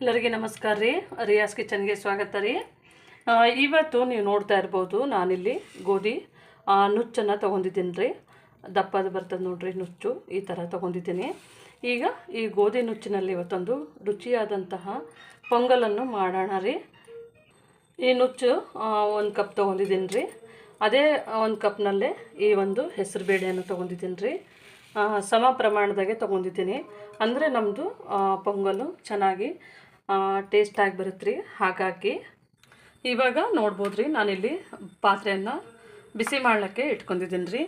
ಎಲ್ಲರಿಗೆ ನಮಸ್ಕಾರ ರೀ. ರಿಯಾಸ್ ಕಿಚನ್ಗೆ ಸ್ವಾಗತ ರೀ. ಇವತ್ತು ನೀವು ನೋಡ್ತಾ ಇರ್ಬೋದು, ನಾನಿಲ್ಲಿ ಗೋಧಿ ನುಚ್ಚನ್ನು ತೊಗೊಂಡಿದ್ದೀನಿ ರೀ. ದಪ್ಪದ ಬರ್ತದೆ ನೋಡ್ರಿ ನುಚ್ಚು, ಈ ಥರ ತೊಗೊಂಡಿದ್ದೀನಿ. ಈಗ ಈ ಗೋಧಿ ನುಚ್ಚಿನಲ್ಲಿ ಇವತ್ತೊಂದು ರುಚಿಯಾದಂತಹ ಪೊಂಗಲನ್ನು ಮಾಡೋಣ ರೀ. ಈ ನುಚ್ಚು 1 ಕಪ್ ತೊಗೊಂಡಿದ್ದೀನಿ ರೀ. ಅದೇ 1 ಕಪ್ನಲ್ಲೇ ಈ ಒಂದು ಹೆಸರು ಬೇಳೆಯನ್ನು ತೊಗೊಂಡಿದ್ದೀನಿ ರೀ. ಸಮ ಪ್ರಮಾಣದಾಗೆ ತೊಗೊಂಡಿದ್ದೀನಿ. ಅಂದರೆ ನಮ್ಮದು ಪೊಂಗಲು ಚೆನ್ನಾಗಿ ಟೇಸ್ಟಾಗಿ ಬರುತ್ತೆ ರೀ. ಹಾಗಾಗಿ ಇವಾಗ ನೋಡ್ಬೋದು ರೀ, ನಾನಿಲ್ಲಿ ಪಾತ್ರೆಯನ್ನು ಬಿಸಿ ಮಾಡಲಿಕ್ಕೆ ಇಟ್ಕೊಂಡಿದ್ದೀನಿ ರೀ.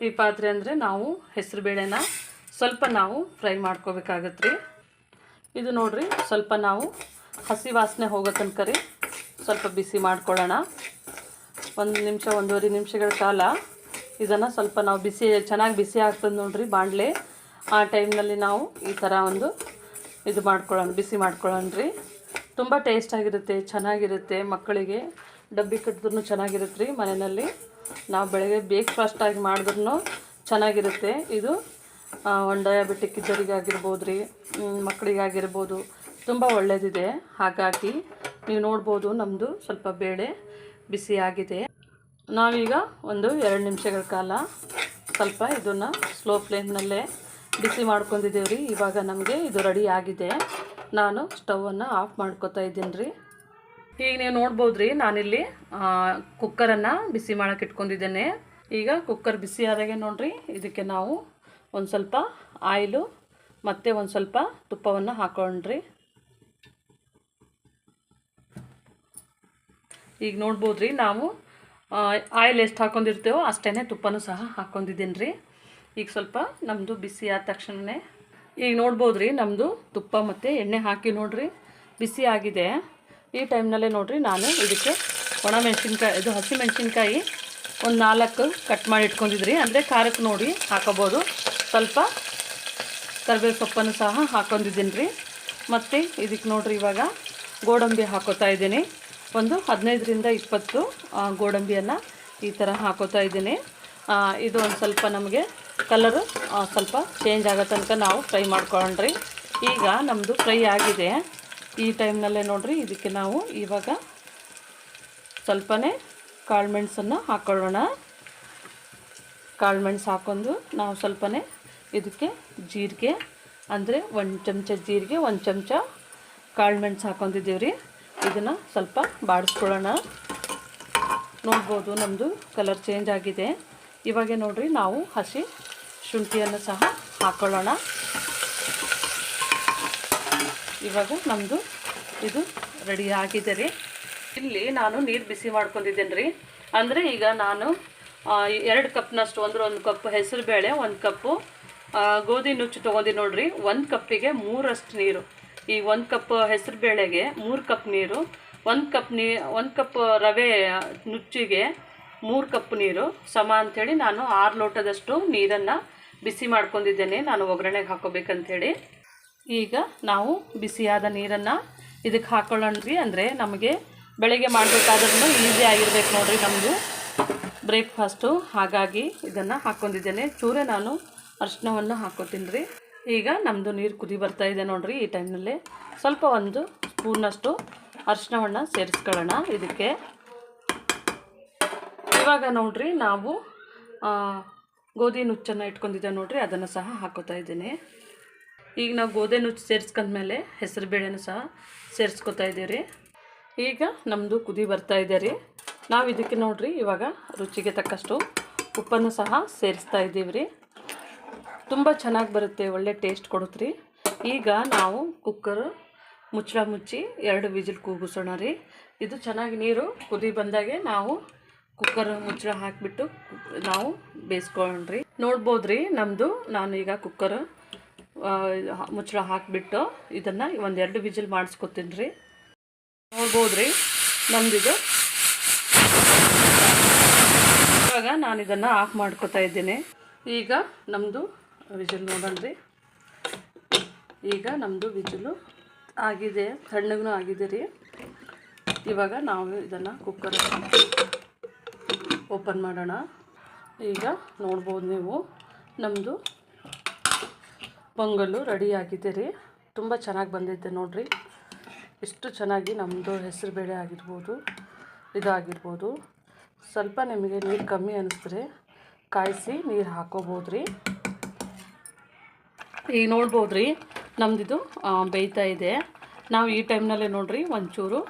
ಈ ಪಾತ್ರೆ ಅಂದರೆ ನಾವು ಹೆಸರು ಬೇಳೆನ ಸ್ವಲ್ಪ ನಾವು ಫ್ರೈ ಮಾಡ್ಕೋಬೇಕಾಗತ್ತೆ ರೀ. ಇದು ನೋಡಿರಿ, ಸ್ವಲ್ಪ ನಾವು ಹಸಿ ವಾಸನೆ ಹೋಗೋ ತನಕ ರೀ ಸ್ವಲ್ಪ ಬಿಸಿ ಮಾಡ್ಕೊಳ್ಳೋಣ. 1 ನಿಮಿಷ 1.5 ನಿಮಿಷಗಳ ಕಾಲ ಇದನ್ನು ಸ್ವಲ್ಪ ನಾವು ಚೆನ್ನಾಗಿ ಬಿಸಿ ಆಗ್ತದೆ ನೋಡಿರಿ ಬಾಣಲೆ. ಆ ಟೈಮ್ನಲ್ಲಿ ನಾವು ಈ ಥರ ಒಂದು ಇದು ಮಾಡ್ಕೊಳ್ಳೋಣ, ಬಿಸಿ ಮಾಡ್ಕೊಳ್ಳೋಣ ರೀ. ತುಂಬ ಟೇಸ್ಟಾಗಿರುತ್ತೆ, ಚೆನ್ನಾಗಿರುತ್ತೆ. ಮಕ್ಕಳಿಗೆ ಡಬ್ಬಿ ಕಟ್ಟಿದ್ರೂ ಚೆನ್ನಾಗಿರುತ್ತೆ ರೀ. ಮನೆಯಲ್ಲಿ ನಾವು ಬೆಳಗ್ಗೆ ಬ್ರೇಕ್ಫಾಸ್ಟಾಗಿ ಮಾಡಿದ್ರೂ ಚೆನ್ನಾಗಿರುತ್ತೆ. ಇದು ಒಂದು ಡಯಾಬಿಟಿಕ್ ಇದ್ದವರಿಗಾಗಿರ್ಬೋದು ರೀ, ಮಕ್ಕಳಿಗಾಗಿರ್ಬೋದು, ತುಂಬ ಒಳ್ಳೆಯದಿದೆ. ಹಾಗಾಗಿ ನೀವು ನೋಡ್ಬೋದು ನಮ್ಮದು ಸ್ವಲ್ಪ ಬೇಳೆ ಬಿಸಿಯಾಗಿದೆ. ನಾವೀಗ 1-2 ನಿಮಿಷಗಳ ಕಾಲ ಸ್ವಲ್ಪ ಇದನ್ನು ಸ್ಲೋ ಫ್ಲೇಮ್ನಲ್ಲೇ ಬಿಸಿ ಮಾಡ್ಕೊಂಡಿದ್ದೀವಿ ರೀ. ಇವಾಗ ನಮಗೆ ಇದು ರೆಡಿ ಆಗಿದೆ. ನಾನು ಸ್ಟವನ್ನು ಆಫ್ ಮಾಡ್ಕೊತಾ ಇದ್ದೀನಿ ರೀ. ಈಗ ನೀವು ನೋಡ್ಬೋದು ರೀ, ನಾನಿಲ್ಲಿ ಕುಕ್ಕರನ್ನು ಬಿಸಿ ಮಾಡೋಕೆ ಇಟ್ಕೊಂಡಿದ್ದೇನೆ. ಈಗ ಕುಕ್ಕರ್ ಬಿಸಿ ಆದಾಗೆ ನೋಡಿರಿ, ಇದಕ್ಕೆ ನಾವು ಒಂದು ಸ್ವಲ್ಪ ಆಯಿಲು ಮತ್ತು ಒಂದು ಸ್ವಲ್ಪ ತುಪ್ಪವನ್ನು ಹಾಕೊಂಡ್ರಿ. ಈಗ ನೋಡ್ಬೋದು ರೀ, ನಾವು ಆಯಿಲ್ ಎಷ್ಟು ಹಾಕೊಂಡಿರ್ತೇವೋ ಅಷ್ಟೇ ತುಪ್ಪನೂ ಸಹ ಹಾಕ್ಕೊಂಡಿದ್ದೀನಿ ರೀ. ಈಗ ಸ್ವಲ್ಪ ನಮ್ಮದು ಬಿಸಿ ಆದ ತಕ್ಷಣವೇ ಈಗ ನೋಡ್ಬೋದು ರೀ, ನಮ್ಮದು ತುಪ್ಪ ಮತ್ತು ಎಣ್ಣೆ ಹಾಕಿ ನೋಡಿರಿ ಬಿಸಿ ಆಗಿದೆ. ಈ ಟೈಮ್ನಲ್ಲೇ ನೋಡಿರಿ, ನಾನು ಇದಕ್ಕೆ ಇದು ಹಸಿಮೆಣ್ಸಿನ್ಕಾಯಿ ಒಂದು 4 ಕಟ್ ಮಾಡಿ ಇಟ್ಕೊಂಡಿದ್ರಿ. ಅಂದರೆ ಖಾರಕ್ಕೆ ನೋಡಿ ಹಾಕೋಬೋದು. ಸ್ವಲ್ಪ ಕರಿಬೇವು ಸೊಪ್ಪನ್ನು ಸಹ ಹಾಕ್ಕೊಂಡಿದ್ದೀನಿ ರೀ. ಮತ್ತು ಇದಕ್ಕೆ ನೋಡಿರಿ, ಇವಾಗ ಗೋಡಂಬಿ ಹಾಕೋತಾ ಇದ್ದೀನಿ. ಒಂದು 15-20 ಗೋಡಂಬಿಯನ್ನು ಈ ಥರ ಹಾಕೋತಾ ಇದ್ದೀನಿ. ಇದು ಒಂದು ಸ್ವಲ್ಪ ನಮಗೆ ಕಲರು ಸ್ವಲ್ಪ ಚೇಂಜ್ ಆಗೋ ತನಕ ನಾವು ಫ್ರೈ ಮಾಡ್ಕೊಳ್ಳೋಣ್ರಿ. ಈಗ ನಮ್ಮದು ಫ್ರೈ ಆಗಿದೆ. ಈ ಟೈಮ್ನಲ್ಲೇ ನೋಡಿರಿ, ಇದಕ್ಕೆ ನಾವು ಇವಾಗ ಸ್ವಲ್ಪನೇ ಕಾಳು ಮೆಣಸನ್ನು ಹಾಕ್ಕೊಳ್ಳೋಣ. ಕಾಳು ಮೆಣಸು ಹಾಕ್ಕೊಂಡು ನಾವು ಸ್ವಲ್ಪನೇ ಇದಕ್ಕೆ ಜೀರಿಗೆ, ಅಂದರೆ 1 ಚಮಚ ಜೀರಿಗೆ, 1 ಚಮಚ ಕಾಳು ಮೆಣಸು ಹಾಕ್ಕೊಂಡಿದ್ದೀವಿ ರೀ. ಇದನ್ನು ಸ್ವಲ್ಪ ಬಾಡಿಸ್ಕೊಳ್ಳೋಣ. ನೋಡ್ಬೋದು ನಮ್ಮದು ಕಲರ್ ಚೇಂಜ್ ಆಗಿದೆ. ಇವಾಗ ನೋಡಿರಿ, ನಾವು ಹಸಿ ಶುಂಠಿಯನ್ನು ಸಹ ಹಾಕ್ಕೊಳ್ಳೋಣ. ಇವಾಗ ನಮ್ಮದು ಇದು ರೆಡಿ ಆಗಿದೆ ರೀ. ಇಲ್ಲಿ ನಾನು ನೀರು ಬಿಸಿ ಮಾಡ್ಕೊಂಡಿದ್ದೇನೆ ರೀ. ಅಂದರೆ ಈಗ ನಾನು 2 ಕಪ್ನಷ್ಟು, ಅಂದರೆ 1 ಕಪ್ ಹೆಸರು ಬೇಳೆ, 1 ಕಪ್ಪು ಗೋಧಿ ನುಚ್ಚು ತೊಗೊಂಡು ನೋಡಿರಿ. 1 ಕಪ್ಪಿಗೆ 3 ನೀರು. ಈ 1 ಕಪ್ ಹೆಸರು ಬೇಳೆಗೆ 3 ಕಪ್ ನೀರು, 1 ಕಪ್ ರವೆ ನುಚ್ಚಿಗೆ 3 ಕಪ್ ನೀರು ಸಮ ಅಂಥೇಳಿ ನಾನು 6 ಲೋಟದಷ್ಟು ನೀರನ್ನು ಬಿಸಿ ಮಾಡ್ಕೊಂಡಿದ್ದೇನೆ, ನಾನು ಒಗ್ಗರಣೆಗೆ ಹಾಕೋಬೇಕಂಥೇಳಿ. ಈಗ ನಾವು ಬಿಸಿಯಾದ ನೀರನ್ನು ಇದಕ್ಕೆ ಹಾಕೊಳ್ಳೋಣ ರೀ. ಅಂದರೆ ನಮಗೆ ಬೆಳಗ್ಗೆ ಮಾಡಬೇಕಾದ್ರೂ ಈಸಿ ಆಗಿರ್ಬೇಕು ನೋಡಿರಿ ನಮ್ಮದು ಬ್ರೇಕ್ಫಾಸ್ಟು. ಹಾಗಾಗಿ ಇದನ್ನು ಹಾಕ್ಕೊಂಡಿದ್ದೇನೆ. ಚೂರೇ ನಾನು ಅರಿಶಿನವನ್ನು ಹಾಕ್ಕೋತೀನಿ ರೀ. ಈಗ ನಮ್ಮದು ನೀರು ಕುದಿ ಬರ್ತಾ ಇದೆ ನೋಡಿರಿ. ಈ ಟೈಮ್ನಲ್ಲೇ ಸ್ವಲ್ಪ 1 ಸ್ಪೂನಷ್ಟು ಅರಿಶಿನವನ್ನು ಸೇರಿಸ್ಕೊಳ್ಳೋಣ ಇದಕ್ಕೆ. ಇವಾಗ ನೋಡಿರಿ, ನಾವು ಗೋಧಿ ನುಚ್ಚನ್ನು ಇಟ್ಕೊಂಡಿದ್ದೇವೆ ನೋಡಿರಿ, ಅದನ್ನು ಸಹ ಹಾಕೋತಾ ಇದ್ದೀನಿ. ಈಗ ನಾವು ಗೋಧಿ ನುಚ್ಚು ಸೇರಿಸ್ಕೊಂಡ್ಮೇಲೆ ಹೆಸರು ಬೇಳೆನೂ ಸಹ ಸೇರಿಸ್ಕೊತಾ ಇದ್ದೀವಿ ರೀ. ಈಗ ನಮ್ಮದು ಕುದಿ ಬರ್ತಾ ಇದೆ ರೀ. ನಾವು ಇದಕ್ಕೆ ನೋಡಿರಿ, ಇವಾಗ ರುಚಿಗೆ ತಕ್ಕಷ್ಟು ಉಪ್ಪನ್ನು ಸಹ ಸೇರಿಸ್ತಾ ಇದ್ದೀವಿ ರೀ. ತುಂಬ ಚೆನ್ನಾಗಿ ಬರುತ್ತೆ, ಒಳ್ಳೆ ಟೇಸ್ಟ್ ಕೊಡುತ್ತೆ ರೀ. ಈಗ ನಾವು ಕುಕ್ಕರ್ ಮುಚ್ಚಳ ಮುಚ್ಚಿ 2 ವಿಜಿಲ್ ಕೂಗಿಸೋಣ ರೀ. ಇದು ಚೆನ್ನಾಗಿ ನೀರು ಕುದಿ ಬಂದಾಗೆ ನಾವು ಕುಕ್ಕರ್ ಮುಚ್ಚಳ ಹಾಕಿಬಿಟ್ಟು ನಾವು ಬೇಯಿಸ್ಕೊಳ್ಳೋಣ್ರಿ. ನೋಡ್ಬೋದು ರೀ, ನಮ್ಮದು ನಾನು ಈಗ ಕುಕ್ಕರ್ ಮುಚ್ಚಳ ಹಾಕಿಬಿಟ್ಟು ಇದನ್ನು 1-2 ವಿಜಿಲ್ ಮಾಡಿಸ್ಕೊತೀನಿ ರೀ. ನೋಡ್ಬೋದು ರೀ, ನಮ್ಮದಿದು ಇವಾಗ ನಾನು ಇದನ್ನು ಆಫ್ ಮಾಡ್ಕೊತಾ ಇದ್ದೀನಿ. ಈಗ ನಮ್ಮದು ವಿಜಿಲ್ ನೋಡೋಣ ರೀ. ಈಗ ನಮ್ಮದು ವಿಜಿಲು ಆಗಿದೆ, ತಣ್ಣಗೂ ಆಗಿದೆ ರೀ. ಇವಾಗ ನಾವು ಇದನ್ನು ಕುಕ್ಕರ್ ಓಪನ್ ಮಾಡೋಣ. ಈಗ ನೋಡ್ಬೋದು ನೀವು, ನಮ್ಮದು ಪೊಂಗಲ್ಲು ರೆಡಿ ಆಗಿದೆ ರೀ. ತುಂಬ ಚೆನ್ನಾಗಿ ಬಂದಿದೆ ನೋಡಿರಿ. ಇಷ್ಟು ಚೆನ್ನಾಗಿ ನಮ್ಮದು ಹೆಸರುಬೇಳೆ ಆಗಿರ್ಬೋದು ಇದಾಗಿರ್ಬೋದು. ಸ್ವಲ್ಪ ನಿಮಗೆ ನೀರು ಕಮ್ಮಿ ಅನ್ನಿಸಿದ್ರೆ ಕಾಯಿಸಿ ನೀರು ಹಾಕೋಬೋದು ರೀ. ಈಗ ನೋಡ್ಬೋದು ರೀ ನಮ್ಮದಿದು ಬೇಯ್ತಾ ಇದೆ. ನಾವು ಈ ಟೈಮ್ನಲ್ಲೇ ನೋಡಿರಿ ಒಂಚೂರು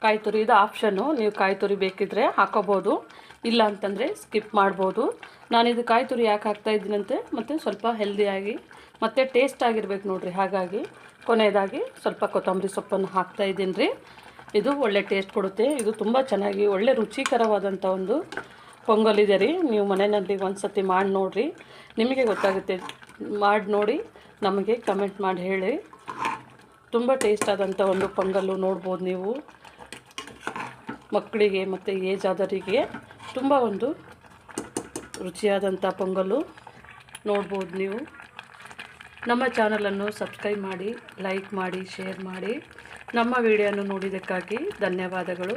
ಕಾಯಿ ತುರಿ, ಇದು ಆಪ್ಷನ್ನು, ನೀವು ಕಾಯಿ ತುರಿ ಬೇಕಿದ್ದರೆ ಹಾಕೋಬೋದು, ಇಲ್ಲ ಅಂತಂದರೆ ಸ್ಕಿಪ್ ಮಾಡ್ಬೋದು. ನಾನಿದು ಕಾಯಿ ತುರಿ ಯಾಕೆ ಹಾಕ್ತಾಯಿದ್ದೀನಂತೆ ಮತ್ತು ಸ್ವಲ್ಪ ಹೆಲ್ದಿಯಾಗಿ ಮತ್ತು ಟೇಸ್ಟ್ ಆಗಿರ್ಬೇಕು ನೋಡಿರಿ, ಹಾಗಾಗಿ ಕೊನೆಯದಾಗಿ ಸ್ವಲ್ಪ ಕೊತ್ತಂಬರಿ ಸೊಪ್ಪನ್ನು ಹಾಕ್ತಾಯಿದ್ದೀನಿ ರೀ. ಇದು ಒಳ್ಳೆ ಟೇಸ್ಟ್ ಕೊಡುತ್ತೆ. ಇದು ತುಂಬ ಚೆನ್ನಾಗಿ ಒಳ್ಳೆ ರುಚಿಕರವಾದಂಥ ಒಂದು ಪೊಂಗಲ್ ಇದೆ ರೀ. ನೀವು ಮನೆಯಲ್ಲಿ ಒಂದು ಸತಿ ಮಾಡಿ ನೋಡಿರಿ, ನಿಮಗೆ ಗೊತ್ತಾಗುತ್ತೆ. ಮಾಡಿ ನೋಡಿ ನಮಗೆ ಕಮೆಂಟ್ ಮಾಡಿ ಹೇಳಿ. ತುಂಬ ಟೇಸ್ಟ್ ಆದಂಥ ಒಂದು ಪೊಂಗಲ್ಲು ನೋಡ್ಬೋದು ನೀವು. ಮಕ್ಕಳಿಗೆ ಮತ್ತು ಏಜ್ ಆದವರಿಗೆ ತುಂಬ ಒಂದು ರುಚಿಯಾದಂಥ ಪೊಂಗಲ್ಲು ನೋಡ್ಬೋದು ನೀವು. ನಮ್ಮ ಚಾನಲನ್ನು ಸಬ್ಸ್ಕ್ರೈಬ್ ಮಾಡಿ, ಲೈಕ್ ಮಾಡಿ, ಶೇರ್ ಮಾಡಿ. ನಮ್ಮ ವಿಡಿಯೋನ ನೋಡಿದ್ದಕ್ಕಾಗಿ ಧನ್ಯವಾದಗಳು.